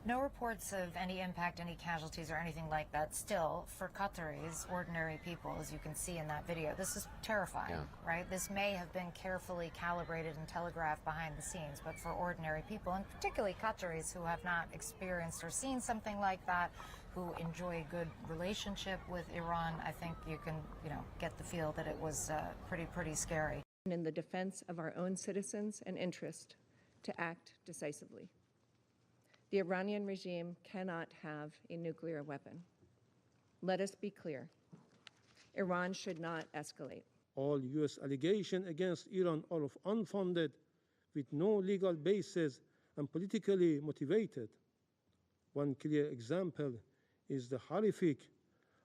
No reports of any impact, any casualties, or anything like that. Still, for Qataris, ordinary people, as you can see in that video, this is terrifying, right? This may have been carefully calibrated and telegraphed behind the scenes, but for ordinary people, and particularly Qataris who have not experienced or seen something like that, who enjoy a good relationship with Iran, I think you can, get the feel that it was pretty scary. In the defense of our own citizens and interest, to act decisively. The Iranian regime cannot have a nuclear weapon. Let us be clear. Iran should not escalate. All U.S. allegations against Iran are unfounded, with no legal basis and politically motivated. One clear example is the horrific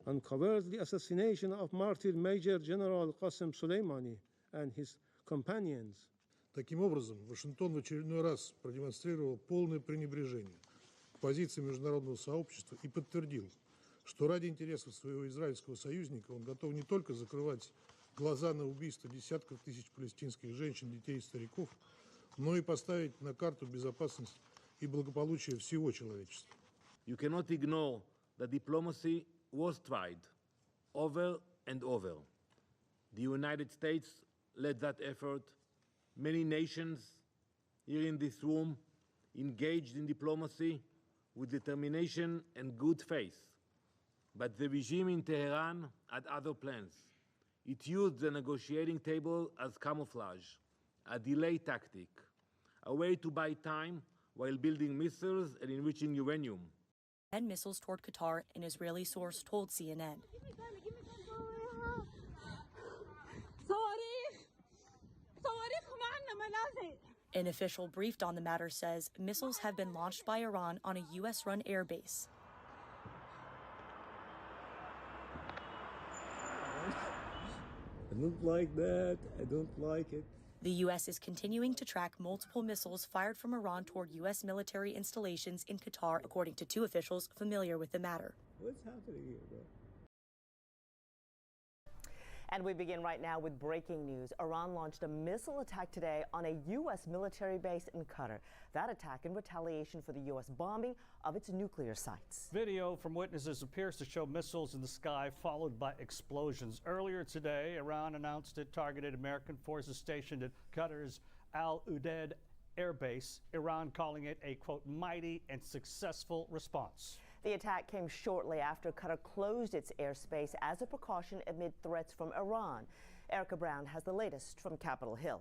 and cowardly assassination of martyr Major General Qasem Soleimani and his companions. Таким образом, Вашингтон в очередной раз продемонстрировал полное пренебрежение к позиции международного сообщества и подтвердил, что ради интересов своего израильского союзника он готов не только закрывать глаза на убийство десятков тысяч палестинских женщин, детей и стариков, но и поставить на карту безопасность и благополучие всего человечества. You cannot ignore that diplomacy was tried over and over. The United States led that effort. Many nations here in this room engaged in diplomacy with determination and good faith. But the regime in Tehran had other plans. It used the negotiating table as camouflage, a delay tactic, a way to buy time while building missiles and enriching uranium. And missiles toward Qatar, an Israeli source told CNN. An official briefed on the matter says missiles have been launched by Iran on a U.S.-run airbase. I don't like that. I don't like it. The U.S. is continuing to track multiple missiles fired from Iran toward U.S. military installations in Qatar, according to two officials familiar with the matter. What's happening here, bro? And we begin right now with breaking news. Iran launched a missile attack today on a U.S. military base in Qatar. That attack in retaliation for the U.S. bombing of its nuclear sites. Video from witnesses appears to show missiles in the sky followed by explosions. Earlier today, Iran announced it targeted American forces stationed at Qatar's Al Udeid air base, Iran calling it a, quote, mighty and successful response. The attack came shortly after Qatar closed its airspace as a precaution amid threats from Iran. Erica Brown has the latest from Capitol Hill.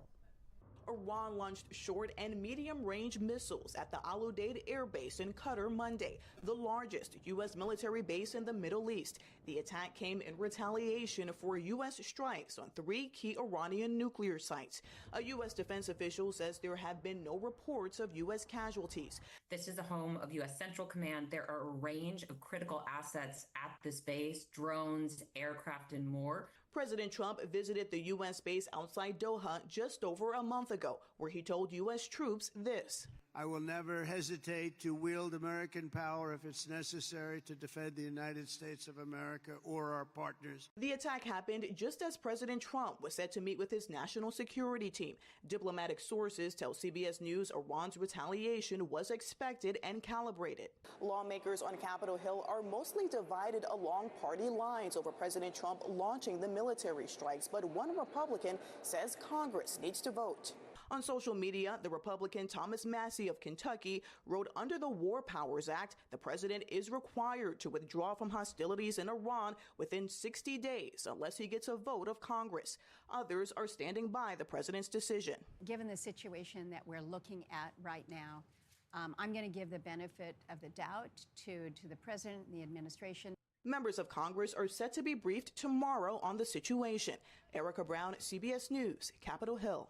Iran launched short and medium-range missiles at the Al Udeid air base in Qatar Monday, the largest U.S. military base in the Middle East. The attack came in retaliation for U.S. strikes on 3 key Iranian nuclear sites. A U.S. defense official says there have been no reports of U.S. casualties. This is the home of U.S. Central Command. There are a range of critical assets at this base, drones, aircraft, and more. President Trump visited the U.S. base outside Doha just over a month ago, where he told U.S. troops this. I will never hesitate to wield American power if it's necessary to defend the United States of America or our partners. The attack happened just as President Trump was set to meet with his national security team. Diplomatic sources tell CBS News Iran's retaliation was expected and calibrated. Lawmakers on Capitol Hill are mostly divided along party lines over President Trump launching the military strikes, but one Republican says Congress needs to vote. On social media, the Republican Thomas Massie of Kentucky wrote under the War Powers Act, the president is required to withdraw from hostilities in Iran within 60 days unless he gets a vote of Congress. Others are standing by the president's decision. Given the situation that we're looking at right now, I'm going to give the benefit of the doubt to the president and the administration. Members of Congress are set to be briefed tomorrow on the situation. Erica Brown, CBS News, Capitol Hill.